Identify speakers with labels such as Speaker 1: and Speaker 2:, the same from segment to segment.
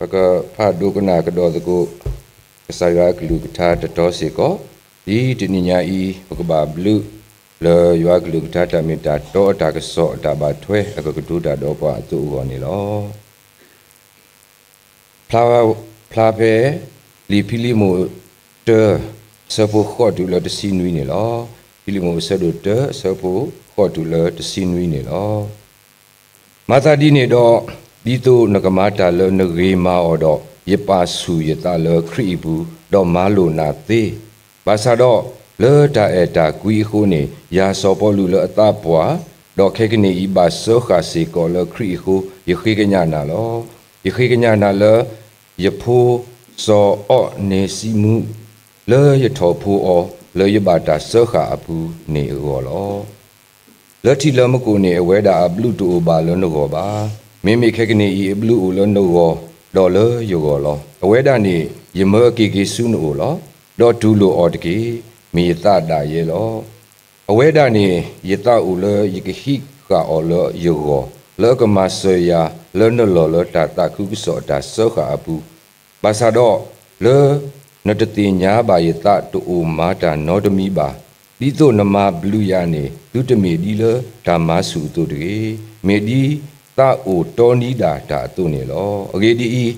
Speaker 1: Paka Padukana Kadoko Sayaka Lukata Tosiko, E. Tininya E. Pokaba Blue, Le Yuak Lukata Mita, Dota So Tabatwe, Akakuta Dopa to Wanilo. Plave, Lipilimo, the Serpo Hotula the scene winilo, Pilimo Seduta, Serpo Hotula the scene winilo. Matadine do. Dito nakamata le nagrima odo yepasu yeta le kribu do malu nate basado le ta eta kui hone ya sopolu le atapwa do kekene iba soha se ko le krihu yekhigenya na lo yekhigenya na le yepo so o ne simu le yethopu o le yebata soha apu ne go lo le ti le mko ne aweda ablu to ba lo no ba Mimi Kagni blue ulono dollar yogolo. Awedani Yemurki soon ulo, dot tulo odki, me thada yellow. Awedani yeta ulo yikika olo yogo. Lurkama soya, learn the loller tata kukusota soka apu. Basado, le notatinya by yeta to umata notamiba. Dito nama blue yane, tutame dealer, tamasu to the medi. Ta o Tony da ta to ne lo agedi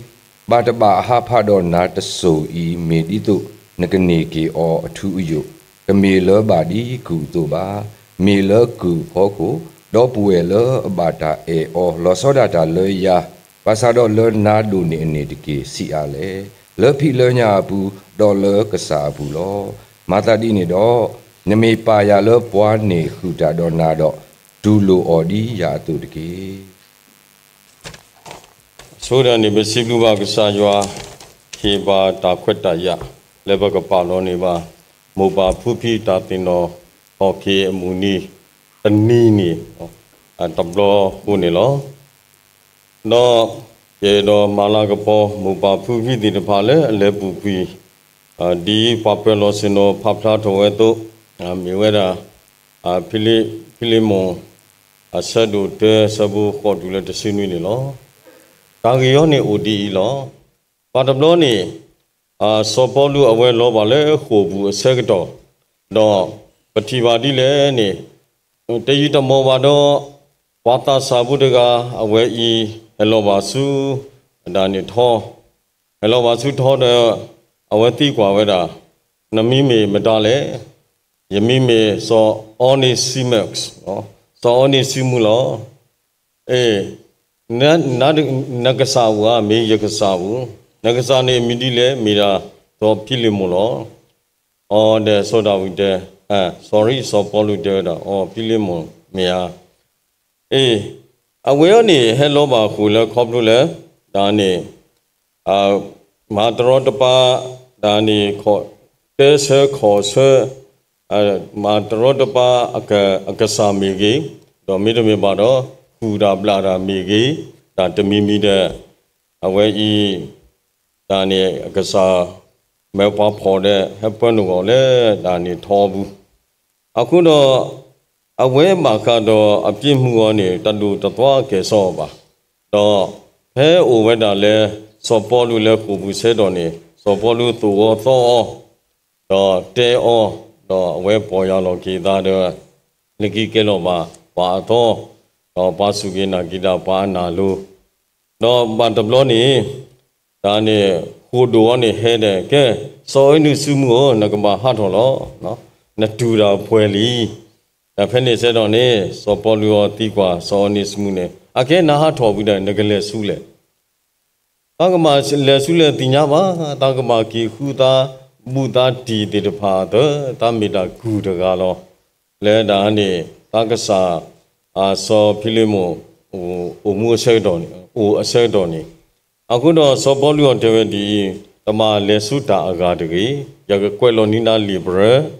Speaker 1: ba ta ba ha pha do na ta so I medito nakane ke o athu yu kame lo ba di ku to ba me lo ku pho ko do puwe lo ba ta e o lo so da ta lo ya ba sa do lo na do ne ne de ke si a le lo phi lo nya bu do lo ka sa bu lo ma ta di ne do name pa ya lo pwa ne khu ta do na do du lo odi ya to de ke
Speaker 2: Soda ni besibu ba kesajwa kiba ta kweta ya leba ka palo ni ba moba phupi ta tino hoki muni tani ni tablo hu ni lo no ye do mala ka po moba phupi ti de pha le le pu phi di papelo sino phapla thowe to mi weda filimo asadu te sabu khodu le tsinu ni lo Kagiyoni udi ilo, Patabloni, Sopolu away lobale, Hobu, Segdo, do, Pativadile, ni, Tejita Movado, Pata Sabudega, away Elobasu, Dani Tho, Elobasu Tho, the Awati Quaveda, Namimi Medale, Yamimi, so only Simex, so only Simulo, Nagasawa, me Yakasawu, Nagasani Midile, Mira, to Pilimulo, or the soda with the, sorry, so polluted, or Pilimu, Mia. Awayoni, hello, Hula, Cobula, Dani, Matrotapa, Dani, Tess her, cause her, Matrotapa, Akasamigi, Domidami Bado. Kuda blada migi dan temimi de awai dani agasa mepa phode happen go le dani thobu akudo awai maka do apin mu go ni tadu tatwa ke so ba do phe o weda le so polu le phu se do ni so polu tu go tho do te o do awai po ya lo ki da de liki ke lo ba pa tho Pasugina Gida Pana Lu. No, Bantabloni, Dani, who do one head, ke, so in Sumo, Nagama Hatolo, no, Natura Pueli. The penny said on it, so Polio Tiqua, so on his moon. Again, Nahato with a Nagale Sule. Tagama Lesule Tinava, Tagamaki, Huda, Buddha T. did the father, Tamida Kudagalo, Ledani, Tagasa. So Pilimo, Umu Sedoni, O Sedoni. Akudo so polio devedi, Tama Lesuta Agadri, Yagaquelonina Libre,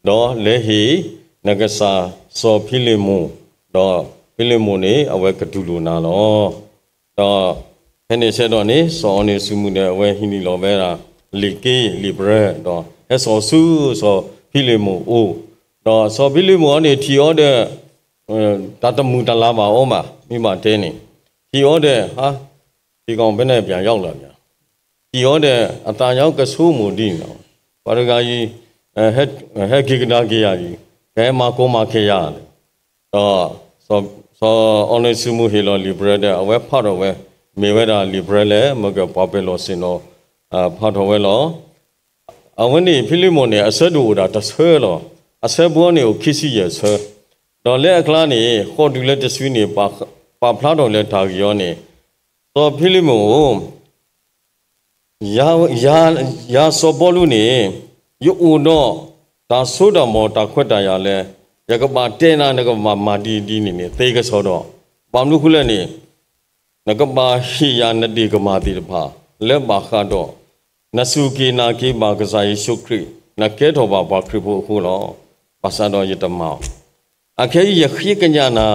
Speaker 2: Do Lehi, Nagasa, so Pilimo, Do Pilimone, Awakatulu Nalo, Do Penny Sedoni, so on his Sumuda, where he lovera, Liki, Libre, Do, Eso Su, so Pilimo, O, Do, so Pilimo on it, he order. Tata Mutalama Oma, Mima Teni. He ordered, he gone Benabia Yola. ပြောတဲ့အတန်ရောက်ကဆိုးမှုဒီနော်ဘာရကကြီးဟက်ကိကနာကြီးရကြီးဘယ်မှာကိုမခေရတယ်တော့ဆိုOnesimus Hilo Libre တဲ့အဝဲဖတ်တော့ဝဲမေဝဲတာ Libre လဲမကပပလောစင်တော့ဖတ်တော့ဝဲလောအဝနေဖိလိမွန်နဲ့အဆက်တူတာတဆွဲလောအဆက်ဘောနေကိုခစ်စီရဆွဲတော့လက်အခလားနေခေါ်တူလက်တဆွေးနေပါဖလားတော်လက်တာကြီးရောနေတော့ဖိလိမွန်ကိုရာစောပေါ်လူနေယုံတော့ဒါဆိုးတော်မော်တာခွတ်တာရလဲရကပါတဲနာနကမာတီတီနေနေသေကစောတော့ပမ်လူခုလည်းနေနကပါဟီယာနတိကမာတိတဖာလက်ပါခါတော့နစုကေနာကေပါကစားယေရှုခရစ်နကဲတော်ပါခရစ်ဖို့ခုလောပါစတော်ယတမောအခဲယခိကညာနာ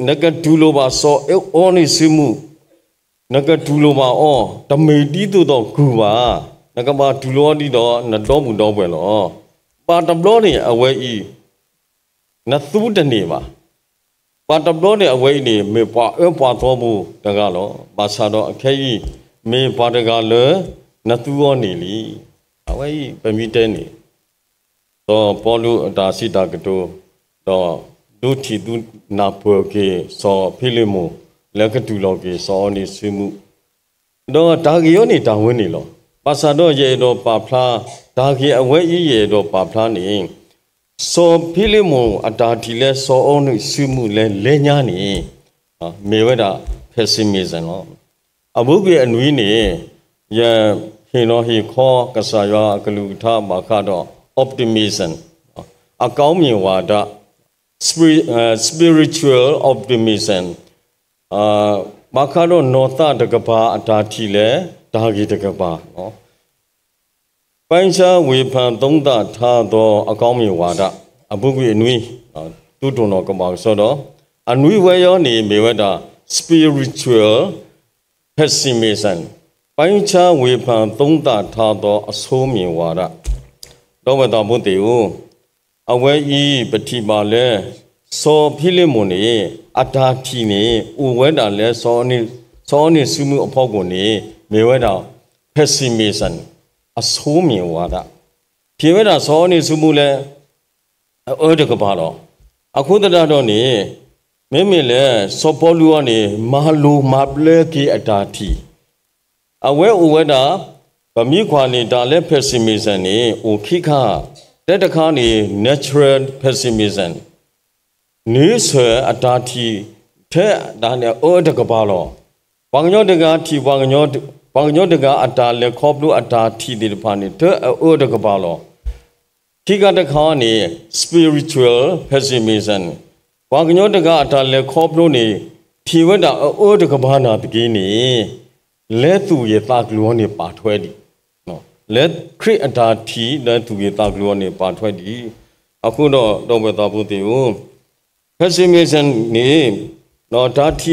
Speaker 2: နကဒူလိုပါစောအောနိစမှုနကဒူလိုပါအောတမေတီးတို့တော့ဂူပါနကပါဒူလိုတီတော့နတော်မူတော့ပဲလောပါတဘလောနေအဝဲဤနသုတနေပါပါတဘလောနေအဝဲနေမေပွားပွားတော်မူတကလောပါစာတော့အခဲကြီးမေပါတကလေနသူရောနေလီအဝဲကြီးပမီတဲနေတော့ပေါ်လူအတာစီတာကတိုတော့ဒုတီသူနာပေါ်ကေစောဖိလိမုလက်ကတူလောကေစောနေဆွေမှုတော့ဒါကရောနေတာဝင်းနေလောပါစာတော့ရေတော့ပါဖလားဒါကြီးအဝဲကြီးရေတော့ပါဖလားနေစောဖိလိမုအတာတီလဲစောအောင်နေဆွေမှုလဲလဲညာနေမေဝဲတာဖက်စီမီဇန်လောအဘုကေအနွီးနေယဟိနောဟိခောကဆာယောကလူထမာခတော့ optimism အကောင်းမြင်ဝါဒ spiritual optimism မာခတော့နောတတကဘာအတာတီလဲဒါကြီးတကဘာနော်ပိုင်းခြားဝေဖန်သုံးသထားသောအကောင်းမြင်ဝါဒအဘုကေအနွီးတူတုံတော်ကမောင်ဆိုတော့အနွီးဝဲရောနေမေဝတာ spiritual pessimism ပိုင်းခြားဝေဖန်သုံးသထားသောအဆိုးမြင်ဝါဒတော့မတော်ဘုတေဦးအဝဲဤပတိပါလဲစောဖိလိမုန်နေအတာတီနေဥဝဲတာလဲစောနေစုမှုအဖို့ကိုနေမေဝဲတာ pessimism အဆိုးမြင်ဝါဒပြေဝဲတာစောနေစုမှုလဲတကပါတော့အခုတရတော့နေမိမိလဲစောပေါ်လူကနေမာလိုမာပလဲကေအတာတီအဝဲဥဝဲတာဗမိခွာနေတာလဲ pessimism နေဥခိခတဲ့တခါနေ natural pessimism နေဆွဲအတာတီတဲ့ဒါနဲ့တကပါတော့ဘာညောတကတီဘာညောတကအတာလဲခေါပလူအတာတီဒီဖာနေတဲ့တကပါတော့ခိကတခါနေ spiritual pessimism ဘာညောတကအတာလဲခေါပလူနေဖြေဝတ်တာတကပါနာတကြီးနေလဲသူရဲ့တာကလောနေပါထွဲဒီနော်လဲခရစ်အတာတီလဲသူရဲ့တာကလောနေပါထွဲဒီအခုတော့ဘယ်တော်ဘူးတေဦး pessimism နေနော်ဒါတီ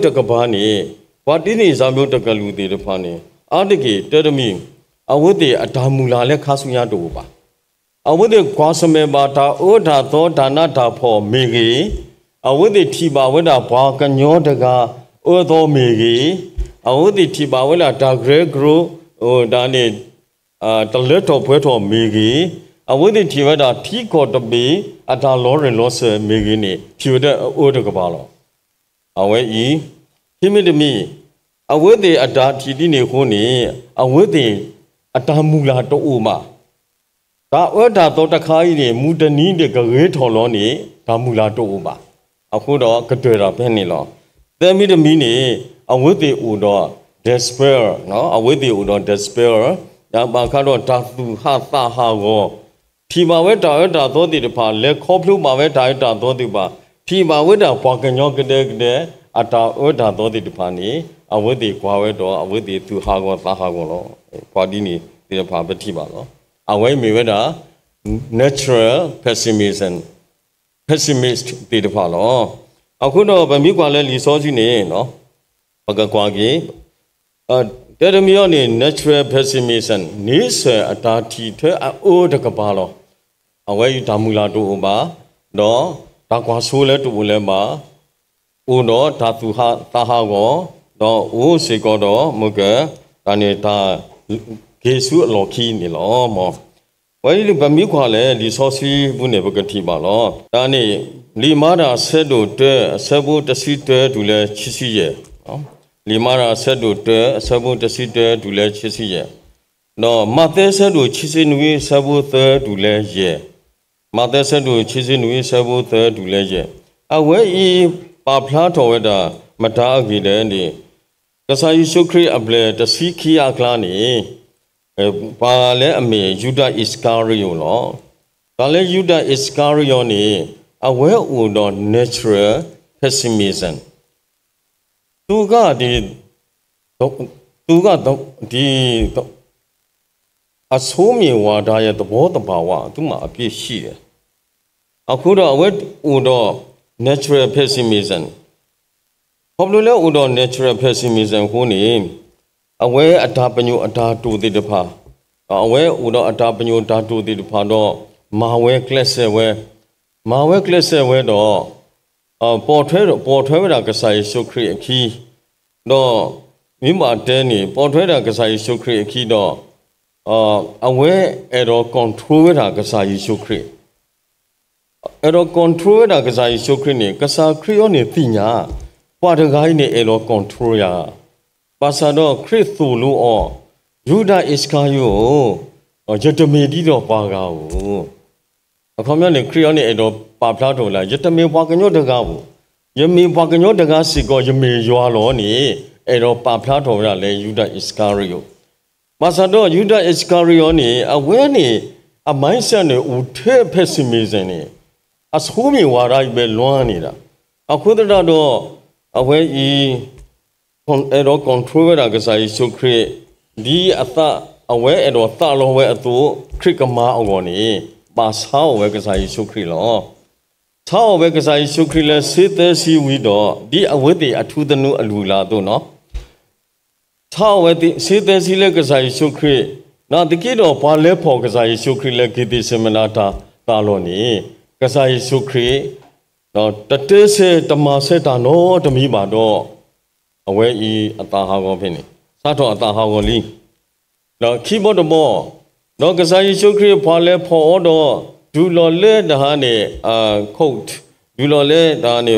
Speaker 2: တကဘာနေဘာတိနေဇာမျိုးတကလူတေတဖာနေအတကေတရမီအဝတ်တေအတာမူလာလဲခါဆုရတူပါအဝတ်တေကွာစမေပါတာဒါသောဒါနတာဖော်မေကြီးအဝတ်တေထီပါဝဒဘာကညောတကသောမေကြီးအဝတ်တီတီပါဝဲလာတာဂရေဂရိုဒါနေတလက်တော်ဘွဲတော်မေကြီးအဝတ်တီတီဝဲတာထီကောတပီအတာလောရင်လောဆမေကြီးနေဖြူတဲ့တကပါလောအဝဲဤခိမိတမီအဝတ်တီအတာထီတိနေခုနေအဝတ်တီအတာမူလာတိုးမှာဒါဒါတော့တခါကြီးနေမူတနီးတဲ့ကရေထော်လောနေဒါမူလာတိုးမှာအခုတော့ကတွေ့တာပဲနေလောတဲမိတမီနေအဝိသေဥတော့ despair နော်အဝိသေဥတော့ despair ဒါပါခါတော့တာသူဟာတာဟာကိုဖြီပါဝဲတာသောတိတဖာလက်ခေါပလူပါဝဲတာသောတိပါဖြီပါဝဲတာပွားကညောကတဲ့အတာဒါသောတိတဖာနေအဝိသေကွာဝဲတော့အဝိသေသူဟာကိုတာဟာကိုလောပွားဒီနေတိတဖာပတိပါလောအဝဲမေဝဲတာ natural pessimism pessimist တိတဖာလောအခုတော့ဗမိကွာလဲလီစောစီနေနော်ပကကွာကြီးတဲ့တမျိုးနေ natural pessimism နေဆွဲအတာတီထဲတကပါလောအဝဲဒါမူလာတို့ပါတော့ဒါကွာဆိုးလဲတူလဲပါတော့ဓာသူဟာတာဟာကောတော့စေကောတော့မက ဒါနေတာဂေဆုအလော်ခီနေလောမောဝိုင်းလဘမီခွာလေဒီဆောစီဘူးနေပကတိပါလောဒါနေလီမာရာဆက်တို့တဲ့အဆဘုတစီတဲဒူလဲချစ်စီရဲ့နော်လီမာရာဆက်တို့တဲ့အဆဘုတစီတဲဒူလဲချစ်စီရဲ့နော်မသဲဆက်တို့ချစ်စီနွေဆဘုသဲဒူလဲရဲ့မသဲဆက်တို့ချစ်စီနွေဆဘုသဲဒူလဲရဲ့အဝဲဤပါဖလားတော်ဝဲတာမတားကြီးတဲ့နေကဆာယေရှုခရစ်အပလေတစီခီယာကလာနေပါလဲအမေယူဒာအစ္စကာရီယိုလောဒါလဲယူဒာအစ္စကာရီယိုနေအဝဲဦးတော့ natural pessimism သူကဒီအဆိုးမြေဝါဒရဲ့သဘောတဘာဝသူမှအပြည့်ရှိတယ်အခုတော့အဝဲဦးတော့ natural pessimism ဘာလို့လဲဦးတော့ natural pessimism ကိုနေအဝဲအတာပညိုအတာတူတိတဖာအဝဲဦးတော့အတာပညိုတာတူတိတဖာတော့မာဝဲကလစ်ဆဲဝဲတော့ပေါ်ထွဲတာကစားရှုခရစ်အခီတော့မိမတဲနေပေါ်ထွဲတာကစားရှုခရစ်အခီတော့အဝဲအဲ့တော့ control တာကစားရှုခရစ်အဲ့တော့ control တာကစားရှုခရစ်နေကစားခရစ်ရောနေသိညာပွားတကိုင်းနေအဲ့တော့ control ရပါစာတော့ခရစ်သူလို့ယူဒာအစ္စကာယိုယတမေဒီတော့ပါကားကိုအခုမှလည်းခရစ်ယာန်နဲ့အဲ့တော့ပါဖလားတော်လာယတမေပွားကညောတကားဘူးယမေပွားကညောတကားစီကောယမေရွာလောနေအဲ့တော့ပါဖလားတော်ရလဲယူဒာအစ္စကာရီယိုပါစာတော့ယူဒာအစ္စကာရီယိုနေအဝဲနေအမိုင်းဆက်နေဦးထဲဖက်စီမီဇန်နေအဆိုးမြေဝါဒကြီးပဲလွမ်းနေတာအခုတော့အဝဲဤအဲ့တော့ control တာကစားရှုခရစ်ဒီအသအဝဲအဲ့တော့သလောဝဲအတူခရစ်ကမာအော်နေပါဆောဝဲကစားရှုခရစ်လောဆောဝဲကစားရှုခရစ်လဲစေတစီဝီတော့ဒီအဝဲတိအထူးသနုအလူလာတော့နော်ဆောဝဲတိစေတစီလဲကစားရှုခရစ်နော်တကိတော့ဘာလဲဖို့ကစားရှုခရစ်လဲဂေတိစမနာတာတာလောနေကစားရှုခရစ်တော့တတဲစေတမစေတာနော်တမီပါတော့အဝဲဤအတာဟာကောဖြစ်နေစားတော့အတာဟာကောလီတော့ခီဘောတမောတော့ကစားယေရှုခရစ်ဖွာလဲဖော်တော့ဒူလော်လဲဒါနေခုတ်ဒူလော်လဲဒါနေ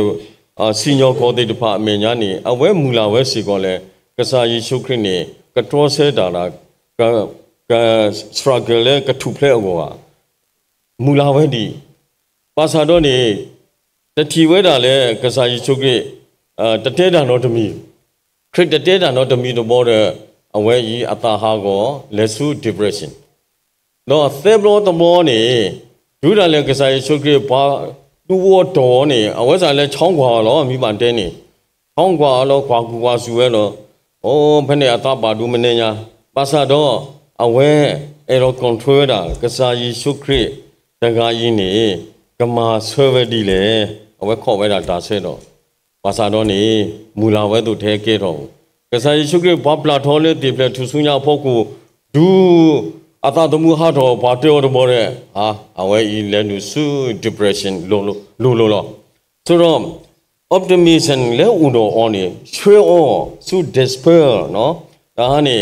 Speaker 2: စီညောကောတိတဖအမေညာနေအဝဲမူလာဝဲစီကောလဲကစားယေရှုခရစ်နေကတော်ဆဲတာလားက struggle လဲကထုဖလဲအောကမူလာဝဲဒီပါစာတော့နေတတိဝဲတာလဲကစားယေရှုခရစ်တတဲတာတော့တမီခရစ်တတဲတာတော့တမီတော့ဘောတဲ့အဝဲကြီးအတာဟာကောလက်စု depression တော့သေဘလို့တမောနေယူတာလဲကစားရှုခရစ်ဘာတူဝတော်နေအဝဲစားလဲချောင်းခွာလောမိမတဲနေချောင်းခွာလောခွာကူခွာစုဝဲတော့ဖက်နေအတာပါဒူမနေညာပါစာတော့အဝဲအဲ့တော့ control တာကစားရှုခရစ်တကားကြီးနေကမာဆွဲဝဲဒီလေအဝဲခေါ်ဝဲတာဒါဆဲတော့ပါစာတော့နေမူလာဝဲသူထဲကဲတော့ကစားယေရှုခရစ်ဘာပလာထော်လေဒီပလက်သူဆုညာဖို့ကိုဒူအသာတမှုဟာတော့ဘာတေော်တော်ရဲအဝဲဤလဲနုဆူ depression လို့ဆိုတော့ optimism လဲဦးတော်အော်နေချွေအောဆူ despair နော်ဒါဟာနေ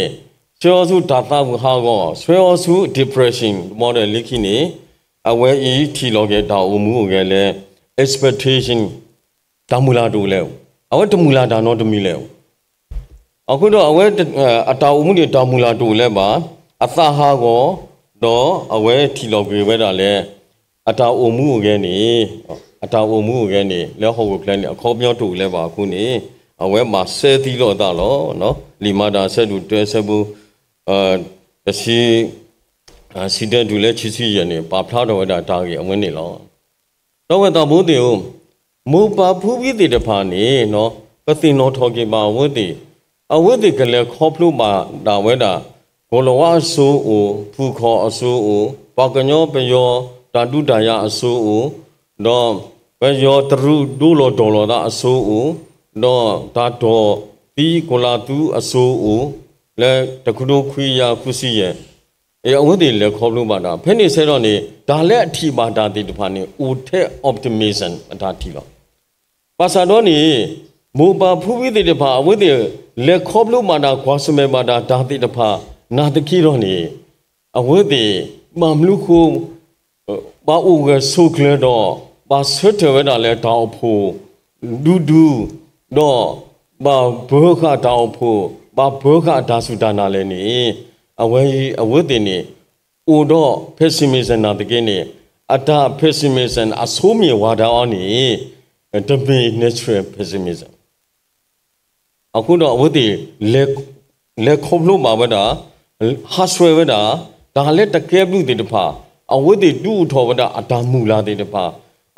Speaker 2: ချွေအောဆူဒါတာဘူးဟာကောချွေအောဆူ depression မော်ဒယ်လိခိနေအဝဲဤထီလောကေတာအမှုကိုလဲ expectation တမူလာတူလဲအဝဲတမူလာဒါနော်တမီလဲအခုတော့အဝဲအတာအမှုတွေတာမူလာတူလဲပါအသာဟာကောတော့အဝဲထီလောကေဝဲတာလဲအတာအမှုကိုကနေလဲဟောကိုကလန်အခေါ်ပြောတူလဲပါအခုနေအဝဲမှာဆဲသီလို့တာလောနော်လီမာတာဆဲတူတဲဆဲဘူးတရှိစီတဲ့တူလဲချီစီရနေပါဖလားတော်ဝဲတာတာကြီးအဝဲနေလောတော့ဝဲတော့ဘိုးတေကိုမူပါဖူးပြီးတဲ့တဖာနေနော်ပသိနောထောကေပါဝဲတေအဝဲတေကလေးခေါပလို့မှာဒါဝဲတာကိုလဝအဆိုးအိုဖူခေါ်အဆိုးအိုပါကညောပယောတာတုတာယအဆိုးအိုတော့ပယောတရုဒူလောဒေါ်လောတာအဆိုးအိုတော့ဒါတော်ဒီကိုလာသူအဆိုးအိုလဲတခုတို့ခွေရခုစီရဲ့အဝဲတေလေခေါပလို့မှာဒါဖဲနေဆဲတော့နေဒါလက်အထီပါတာတေတဖာနေဦးထဲ optimism အတာထီလောပါစာတော့နေမူပါဖူးပြီးတဲ့တဖာအဝဲတေ le khoblu mada kwasme mada dati dapha na takiro ni awede mamlu khu ba uga sokle do ba sotwe da le daw pho du do ba bokha daw pho ba bokha dasudana le ni awede ni udo pessimism na takini ata pessimism asomye wada oni to be natural pessimism အခုတော့အဝတ်တွေလက်ခုံလို့မှာပဲဒါဟာဆွဲပဲဒါလည်းတကယ်ပြုတဲ့တဖာအဝတ်တွေတူထော်ပဲဒါအတာမူလာတဲ့တဖာ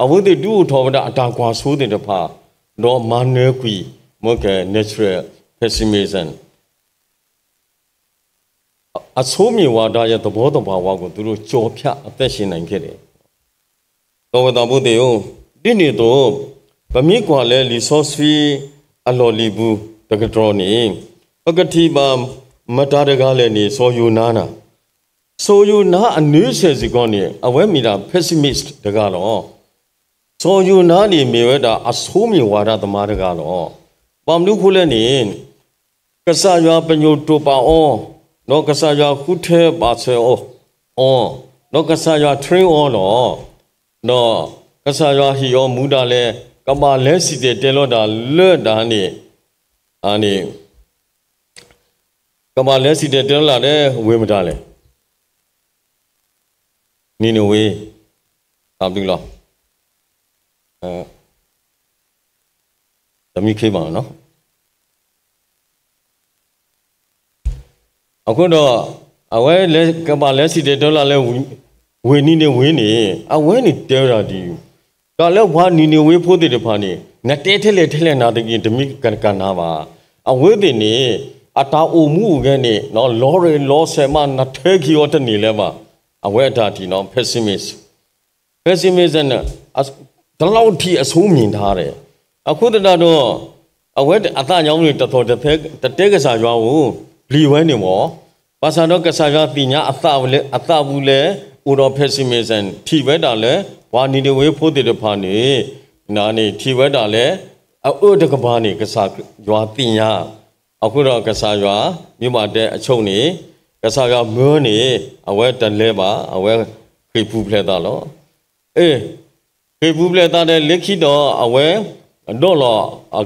Speaker 2: အဝတ်တွေတူထော်ပဲဒါအတာကွာဆိုးတဲ့တဖာတော့မနွယ်ကွီမက natural pessimism အဆိုးမြေဝါဒရဲ့သဘောတဘာဝကိုသူတို့ကြော်ဖြတ်အသက်ရှင်နိုင်ခဲ့တယ်တော်တော်ဘုဒ္ဓယောဒီနေ့တော့ဗမိကွာလဲလီဆော့ဆွီအလော်လီဘူးတကတော်နေပကတိပါမတာတကားလည်းနေဆိုယူနာနာဆိုယူနာအနည်းဆက်စီကောနေအဝဲမီတာ pessimist တကားတော့ဆိုယူနာနေမြေဝဲတာအဆိုးမြေဝါဒသမားတကားတော့ပမ်လူခုလည်းနေကဆာရွာပညိုတူပါအောနော်ကဆာရွာခုထဲပါဆဲအောနော်ကဆာရွာ train အောနော်ကဆာရွာဟီယောမူတာလဲကမာလဲစီတဲ့တဲလို့တာလွတ်တာနေani kamala si de la de we mata le ni no we abdu lo dami khe ba no akho do awe le kamala si de la le we ni awe ni de ra di ka le wa ni we pho de pha ni na te thele na de kin demi kan na ba awe de ni ata o mu ge ni no lore lo se ma na the ki yo de ni le ba awe ta ti no pessimism na da law thi aso min tha de akho da do awe ata nyaung ni tathor te ka sa ywa wo bli we ni mo pa sa do ka sa ya ti nya ata bu le o do pessimism thi we da le wa ni de we pho de pha ni na ni thi we da le o de ka ba ni ka sa ywa ti nya အခုတော့ကစားရွာမြို့မှာတဲ့အချုံနေကစားရွာမွန်းနေအဝဲတလဲပါအဝဲခေပူပလက်သားလို့အေးခေပူပလက်သားတဲ့လက်ခိတော့အဝဲတော့လော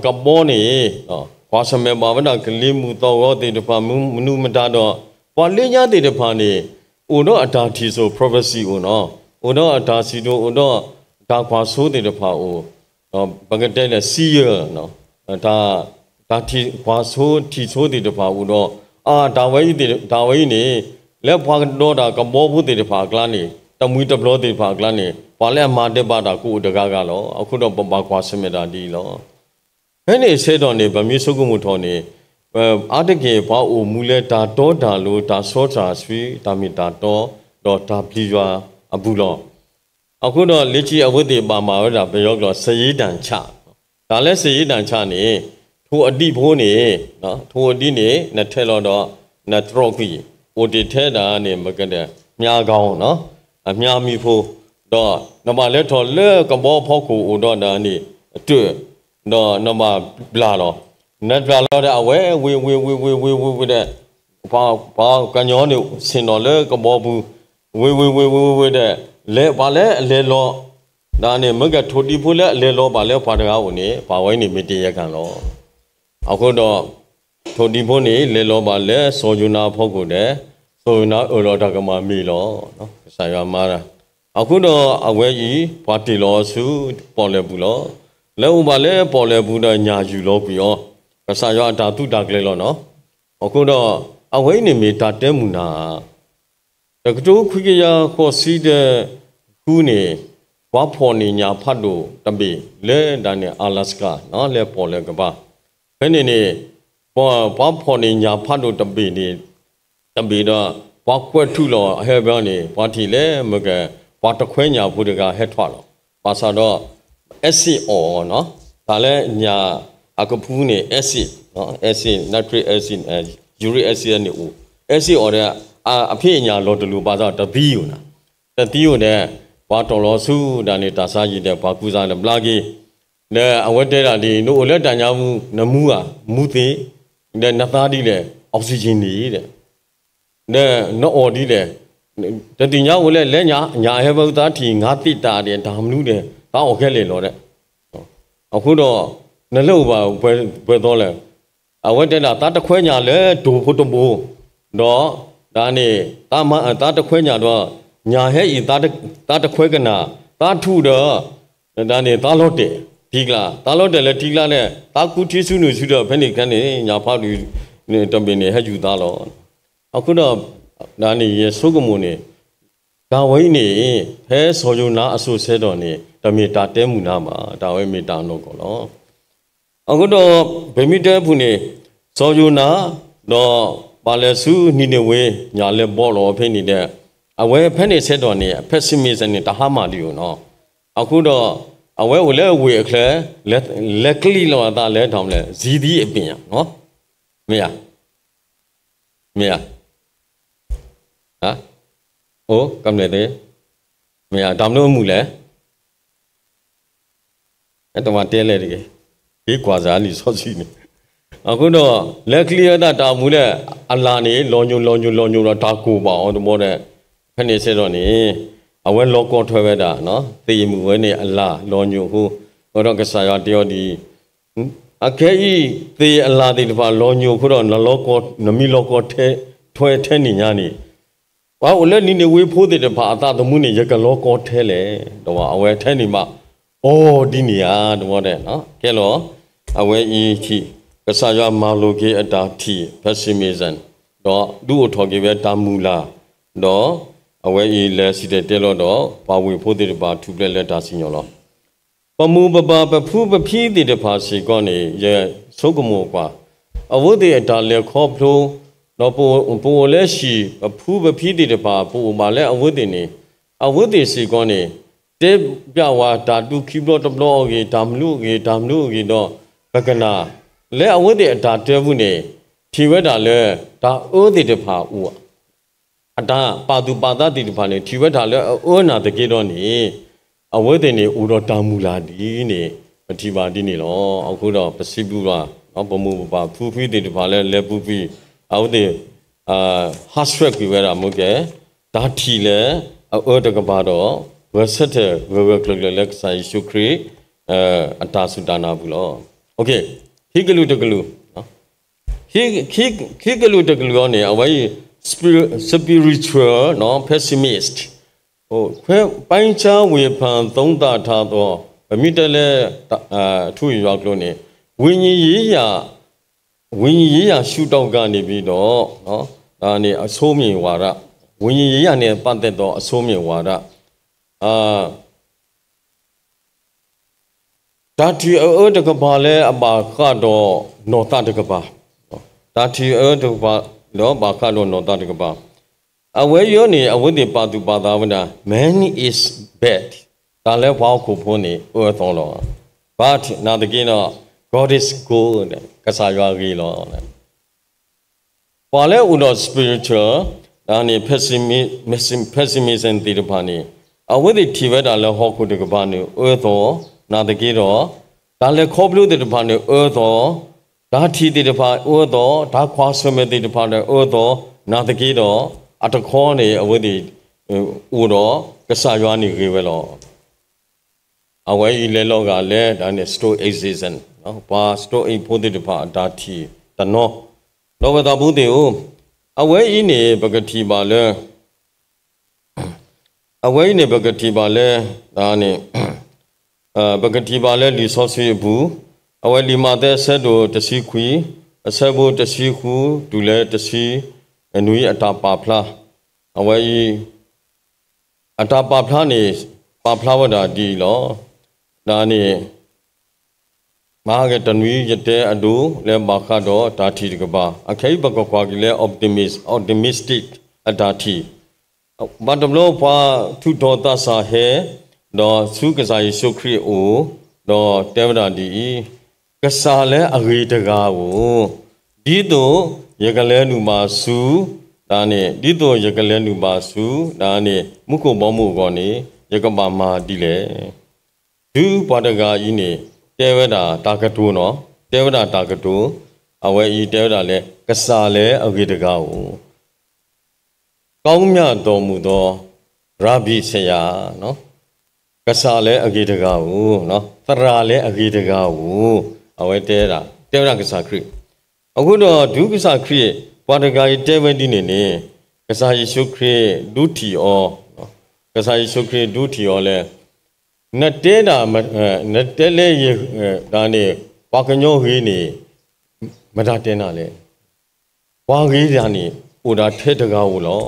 Speaker 2: ကဘောနေနော်ဘာစမဲဘာဝနာကလေးမှုတော့ရောတေတဖာမနုမတာတော့ဘာလေးညာတေတဖာနေဦးတော့အတာတီဆို prophecy ဦးနော်ဦးတော့အတာစီတို့ဦးတော့ဒါခွာဆိုးတေတဖာဦးနော်ဘဂတဲလဲစီရနော်ဒါတီခွာဆိုးတီဆိုးတေတဖာဦးတော့ဒါဝဲကြီးနေလက်ဖွာတော့တာကဘောဘူးတေတဖာကလာနေတမွေးတဘလို့တေတဖာကလာနေဘာလဲမာတက်ပါတာကိုတကားကလောအခုတော့ပခွာစမတာဒီလောဟဲ့နေဆေတော်နေဗမျိုးစုကုမှုထော်နေအာတကေဘာအိုမူလဲတာတော့တာလို့တာစောတာဆွေတာမီတာတော့တာပလီရွာအဘူးလောအခုတော့လက်ချီအဝတ်တွေပါမှာတော့ဘယောကလောစရီတန်ချဒါလဲစရီတန်ချနေထိုအတိဖိုးနေနော်ထိုအတိနေနဲ့ထဲလို့တော့နဲ့ထရော့ဖီအိုတီထဲတာနေမကတဲ့မြားကောင်းနော်အမြားမီဖိုးတော့နမလဲထော်လဲကဘောဖောက်ကိုအိုတော့ဒါနေတွေ့တော့နမဘလာတော့နတ်ဘလာတော့အဝဲဝေတဲ့ဘာကညောနေစင်တော်လဲကဘောဘူးဝေတဲ့လဲဘာလဲအလဲလောဒါနေမကထိုတီဖိုးလဲအလဲလောဘာလဲဖာတကားဝင်နေဘာဝိုင်းနေမတရကန်လောအခုတော့ထိုတီဖိုးနေလဲလောဘာလဲစောဂျူနာဖောက်ကိုတဲ့စောဂျူနာအော်တော်တကမမီလောနော်ဆာရမာရာအခုတော့အဝဲကြီးဘာတီလောစုပေါ်လဲဘူးလောလဲဥပါလဲပေါ်လဲဘူးတော့ညာယူလို့ပြီးရောကဆာရတာတုတာကလေးလောနော်အခုတော့အဝဲနေမီတာတဲမူနာတကတိုးခွေရခေါ်စီတဲ့ခုနေဝါဖော်နေညာဖတ်လို့တပေလဲဒါနဲ့အာလတ်စကာနော်လဲပေါ်လဲကပါဘယ်နေပေါ်ဖော်နေညာဖတ်လို့တပေနေတပေတော့ဘာကွက်ထုလောဟဲပြောနေဘာတီလဲမကဘာတခွဲညာဘူးတကဟဲထွာလောပါစာတော့ SCO နော်ဒါလဲညာအကပူးနေ acid နော် acid nitric acid uric acid နေဦး acid အော်တဲ့အဖြစ်ညာလောတလူပါတော့တပီးယူနာတတိယနဲ့ဘာတော်လောစုဒါနေတာစားကြည့်တဲ့ဘာကူစားလဲဘလာကြီးလဲအဝတ်တဲတာဒီနို့လက်တန်ညာမှုနမူးဟာမူသေး တဲ့နသားဒီလေအောက်ဆီဂျင်နေတဲ့နော်အော်ဒီလေတတိညာဝလဲလဲညာဟဲဘုသားတီငါတိတာတဲ့ဒါမနုတဲ့ဒါအော်ခဲလေလို့တဲ့အခုတော့နှလုံးပါဘယ်တော့လဲအဝတ်တက်တာတာတခွဲညာလဲဒိုဖို့တမိုးတော့ဒါနေတာမတာတခွဲညာတော့ညာဟဲဤတာတခွဲကနာတာထုတော့ဒါနေတာလို့တဲ့ဒီကလာတာလို့တယ်လဲဒီကလာနဲ့တာကူတီစုနုစုတော့ဘယ်နေကနေညာဖောက်လူတပင်နေဟဲ့ယူသားလို့အခုတော့ဒါနေရဆုကမုန်နေဒါဝိနေဖဲစောယုနာအဆုဆဲတော်နေတမေတာတဲမူနာမှာဒါဝိမေတာတော့ကောလို့အခုတော့ဗေမိတဲဖူနေစောယုနာတော့ပါလေစုနိနေဝေညာလဲဘောလောဖိနေတဲ့အဝဲဖက်နေဆဲတော်နေဖက်စီမီစနေတဟာမာလီယောနော်အခုတော့အဝဲဝလဲဝေအခလဲလက်ကလီလောတာလဲထောင်လဲဇီဒီအပင်နော်မေယာဟာโอ้กำเนิดเด้เมียดำโนหมู่แลไอ้ตะวันเต้แลดิဒီกว่าဇာလီစောစီနေအခုတော့လက်ခလီယာတာမူတဲ့အလာနေလောညုံတော့ဒါကိုပါအောင်တမောတဲ့ခဏနေစေတော့နေအဝဲလောကောထွဲပဲတာနော်သေမှုဝဲနေအလာလောညုံဟိုတော့ကစားရတယောဒီအခဲဤသေအလာတိတပါလောညုံခုတော့နလောကောနမီလောကောထဲထွဲထဲနေညာနေဘာလဲနိနေဝေးဖိုးတဲ့တပါအသာသမှုနေရကလောကောထဲလေတော့အဝဲထဲနေမှာအော်ဒီနေရတော့တဲ့နော်ကဲလို့အဝဲဤချီကစားရမာလိုကေအတာတီဖက်စီမီဇန်တော့ဒူအထော်ကေပဲတာမူလာတော့အဝဲဤလဲစီတဲ့တဲလို့တော့ဘာဝေဖိုးတဲ့တပါထူပလက်လက်တာစီညောလို့ပမူပပပဖူးပဖီးတဲ့တပါစီကောနေရဲ့သုကမောကွာအဝတ်တဲ့အတာလဲခေါ်ဖလို့တော့ပိုလဲရှိဖူးပဖီးတဲ့တပါပိုမာလဲအဝတ်တဲ့နေအဝတ်တဲ့စီကောနေတဲပြဝါဓာတုခိဘလောတဘလောကေဓမ္မလူကေတော့ဘကနာလဲအဝတ်တဲ့အတာတဲဘူးနေဖြီဝဲတာလဲဒါအိုးတဲ့တပါဦးအတာပါသူပါသားတဲ့တပါနေဖြီဝဲတာလဲအိုးနာတကေတော့နေအဝတ်တဲ့နေဦးတော့တာမူလာဒီနေမထီပါဒီနေလောအခုတော့ပစီပူလာနော်ပမူပဖူးဖီးတဲ့တပါလဲပူဖီးအဝတ်တဲ့ဟတ်စရက်ပြဝဲတာမဟုတ်ကဲဒါထီလဲအိုးတကပါတော့ဝက်ဆက်တဲ့ဝက်ကလလက်ဆိုင်ရှုခရီအတာစုတာနာဘူးလောโอเคခိကလူတကလူနော်ခိကလူတကလူနေအဝိုင်း spiritual နော် pessimist ဟိုခွဲပိုင်းချဝေဖန်သုံးသထားတော့ဗမိတလဲထူရွာကလို့နေဝိညာဉ်ရေးရာရှုတောက်ကနေပြီးတော့နော်ဒါနေအဆိုးမြင်ဝါဒဝိညာဉ်ရေးရာနဲ့ပတ်သက်တော့အဆိုးမြင်ဝါဒဒါတီအောတကပါလဲအပါကတော့နောတတကပါဒါတီအောတကပါတော့ဘာကတော့နောတတကပါအဝဲယောနေအဝတ်ဒီပါသူပါသာဝနာ man is bad ဒါလဲဘောက်ကိုဖို့နေအောတော်လော but နာတကင်းတော့ God is good ကစားရွာကြီးလောပါလဲဦးတော့ spiritual ဒါနေ pessimism တိတပါနေအဝိသေတီဝဲတာလဲဟောခုတကပါနေအောတော်နာတကေတော့ဒါလဲခေါ်ပလို့တဲ့တပါနေအောတော်ဒါထီတဲ့တပါအောတော်ဒါခွာဆွမဲ့တဲ့တပါနေအောတော်နာတကေတော့အတခေါ်နေအဝိသေဦးတော့ကစားရွာနေခေပဲလောအဝဲဤလဲလောကလဲဒါနဲ့ stoicism နော်ဘာ stoic ဖို့တဲ့တပါဒါထီတနောလောဘတာဘူးတဲ့အဝဲဤနေပကတိပါလဲအဝဲနေပကတိပါလဲဒါနဲ့ပကတိပါလဲလီဆော့ဆွေဘူးအဝဲလီမာတဲ့ဆက်တို့တစီခွီအဆက်ဘူးတစီခုဒူလဲတစီအနွေအတာပါဖလားအဝဲအတာပါဖလားနေပါဖလားဝဒဒီလောဒါနေမာကတနွေရတဲ့အဒူလဲဘာခတော့ဒါတီတကပါအခိဘကကွာကလဲ optimistic အတာတီဘာတဘလောဖွာထုတော်သစာဟဲတော့သုကစားယေရှုခရစ်အိုတော့တေဝဒဒီကစားလဲအဂေတကားကိုဒီတော့ရကလဲနူမာစုဒါနဲ့ဒီတော့ရကလဲနူမာစုဒါနဲ့မုခုဘောမှုကောနေရကပါမာဒီလေဒူပဒကာကြီးနေတေဝဒတာကတိုးနော်တေဝဒတာကတိုး အဝဲဤတဲတာလဲကစားလဲအဂေတကာကိုကောင်းမြတ်တော်မူသောရဘိဆရာနော်ကစားလဲအဂေတကာကိုနော်သရာလဲအဂေတကာကိုအဝဲတဲတာကစားခရစ်အခုတော့ဒုကစားခရစ်ပွာတကာတဲဝဲဒီနေကစားယေရှုခရစ်ဒုတီအောနော်ကစားယေရှုခရစ်ဒုတီအောလဲနတဲတာနတဲလဲဒါနေဘာကညောဟေးနေမဒါတဲနာလဲဘာကြီးဒါနေဟိုဒါထဲတကားကိုလော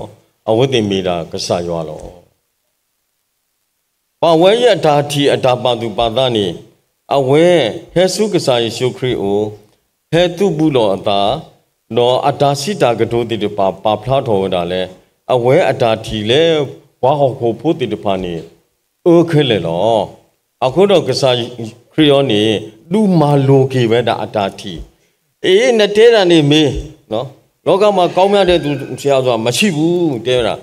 Speaker 2: အဝတ်တင်မိတာကစားရွာလောဘာဝဲရတာတီအတာပါသူပါဒနေအဝဲဟဲဆုကစားယေရှုခရစ်ကိုဟဲတုဘူးလောအတာနော်အတာစီတာကတိုးတိတပါဖလားတော်တာလဲအဝဲအတာတီလဲဘွားဟောကိုဖို့တိတပါနေအိုးခဲလေလောအခုတော့ကစားခရီးယောနေလူမာလိုကေပဲဒါအတာတီအေးနဲ့တဲတာနေမေးနော်လောကမှာကောင်းမြတ်တဲ့သူဆရာဆိုတာမရှိဘူးတဲတာ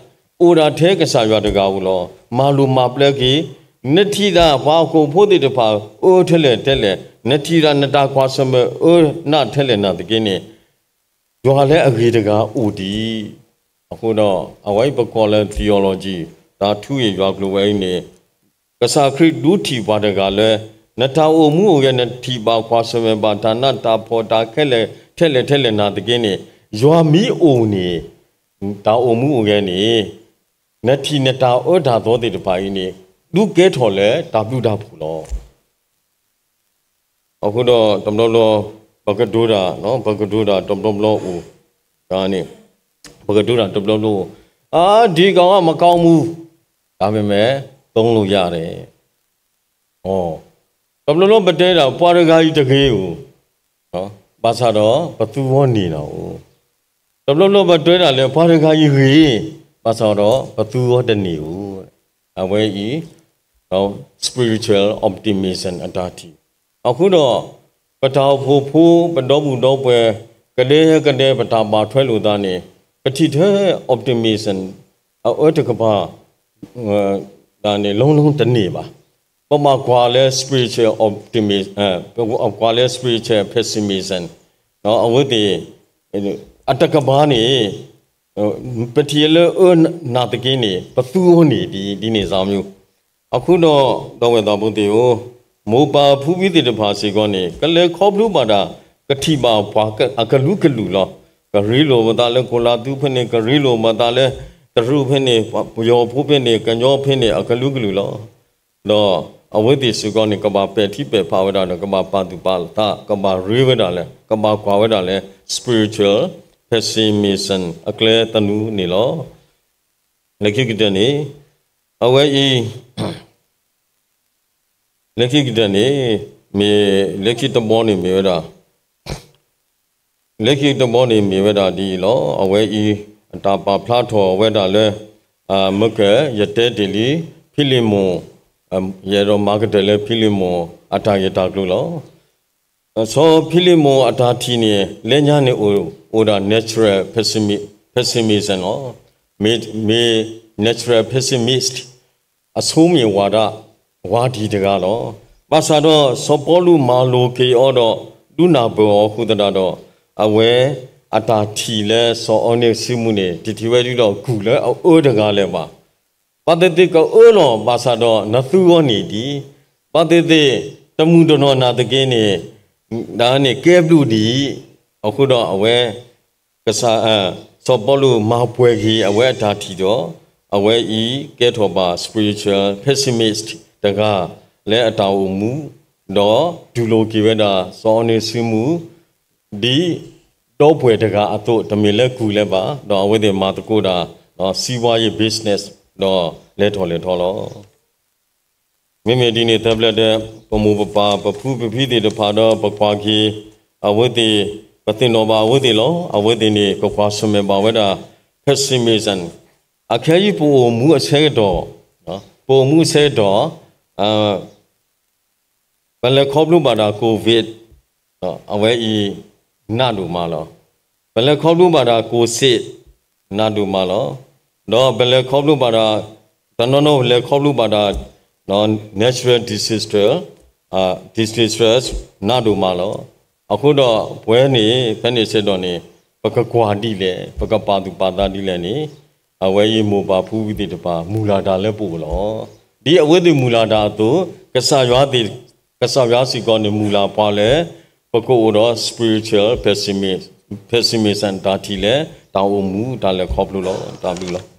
Speaker 2: အိုတာထဲကစားရွာတကားဘူးလောမာလိုမာပလက်ကေနတိတာဘာကိုဖို့တိတပါအိုးထဲလေတဲလေနတိတာနတာခွာစမအိုးနာထဲလေနာတကင်းနေရွာလဲအဂေတကားအိုဒီအခုတော့အဝိုက်ပကောလဲ theology ဒါထူရရွာကလိုဝဲနေကစားခရစ်ဒုတီပါတကားလဲနတာအိုမှုရဲ့နတိပါခွာစမပါဒါနတာဖော်တာခဲလေထဲလေနာတကင်းနေရွာမီအိုနေတာအိုမှုရဲ့နေနတိနတာဩဒါသောတိတပါကြီးနေလူကဲထော်လဲတာပြုတာဖူလောအခုတော့တမလို့ဘဂဒူရာနော်ဘဂဒူရာတမလို့ဦးဒါနေဘဂဒူရာတမလို့ဒီကောင်ကမကောင်းဘူးဒါပေမဲ့သုံးလို့ရတယ်ဟောတမလို့မတဲတာပွားရကားကြီးတကယ်ကိုနော်ဘာသာတော့ဘသူဝနေတာကိုတမလို့မတွဲတာလဲပွားရကားကြီးကြီးဘာသာတော့ဘသူဝတနေကိုအဝဲကြီးနော် spiritual optimism အတားတီအခုတော့ပတောက်ဖို့ပတော်ဘူးတော့ပွဲကတဲ့ပတာပါထွဲလို့သားနေကတိတဲ့ optimism အော်တကပါဒါနေလုံးတနေပါပမာကွာလဲ spiritual optimism ကွာလဲ spiritual pessimism နော်အဝတ်ဒီအတကပါနေပတိလနာတကင်းနေပသူနေဒီနေဆောင်မျိုးအခုတော့ဝဲတော်ဘုတေကိုမိုးပါဖူးပြီးတဲ့တဖာစီကောနေကလေခေါပလူပါတာကတိပါဘွားအကလူလောကရီလိုမတာလဲကိုလာသူဖနေကရီလိုမတာလဲတရုဖနေယောဖိုးဖနေကညောဖနေအကလူလောတော့အဝိတိစုကောနေကဘာပဲတိပဲဖာဝဒါကဘာပါသူပါတာကဘာရီဝဒါလဲကဘာကွာဝဒါလဲ spiritual pessimism အကလေတနူနေလောလက်ခိကတဲ့နေအဝဲဤလက်ခိကတဲ့နေမေလက်ခိတဘောနေမြေဝဒါလက်ခိတဘောနေမြေဝဒါဒီလောအဝဲဤအတာပါဖလားထော်ဝဲဒါလဲမကရတဲ့တလီဖိလိမွန်ရေရောမာကတလဲဖိလိမွန်အတာရတာကလို့လောဆိုဖိလိမွန်အတာတီနေလဲညာနေအိုဒါ natural pessimism လောမေ natural pessimist အဆိုးမြေဝါဒီတကားလောပါစာတော့စောပေါ်လူမာလိုကေအောတော့လူနာဘောခုတတာတော့အဝဲအတာတီလဲစောအောနေစီမှုနေဒီဝဲဒီတော့ဂူလဲအိုးတကားလဲပါပါတတိကအိုးလောပါစာတော့နသူဝနေဒီပါတတိတမှုတော်နာတကင်းနေဒါနေကဲဘလူဒီအခုတော့အဝဲကစားစောပေါ်လူမာပွဲကြီးအဝဲအတာတီတော့အဝဲဤကဲထော်ပါ spiritual pessimist တကားလဲအတောင်မူတော့ဒူလိုကေဝဒါစောနေစီမူဒီတော့ပွဲတကားအတော့တမင်လဲကူလဲပါတော့အဝဲတဲ့မာတကိုတာတော့စီးပွားရေး business တော့လဲထော်လောမိမိဒီနေ tablet တဲ့ပမူပပါပဖူးပဖိတဲ့တဖာတော့ပကွာကြီးအဝဲတဲ့ပတင်တော်ပါအဝဲတဲ့လောအဝဲတဲ့နေကကွာစမေပါဝဲတာ pessimism အခါကြီးပုံမူအဆဲတော့နော်ပုံမူဆဲတော့ဘယ်လဲခေါပလို့ပါတာကိုဗစ်နော်အဝဲဤနာတူမလောဘယ်လဲခေါပလို့ပါတာကိုစစ်နာတူမလောတော့ဘယ်လဲခေါပလို့ပါတာတနော်လဲခေါပလို့ပါတာနော် natural disaster disastrous နာတူမလော အခုတော့ဘွဲနေဖက်နေစစ်တော့နေပကကွာတိလေပကပါသူပါတာတိလေနေအဝဲရီမိုပါဖူးပြီးတပါမူလာတာလည်းပို့လောဒီအဝဲသူမူလာတာတို့ကဆာရွာတိကဆာရွာစီကောနေမူလာပွားလဲပကိုတော့ spiritual pessimism တာတီလေတောင်းအမှုဒါလည်းခေါပလို့လောတာပြီလော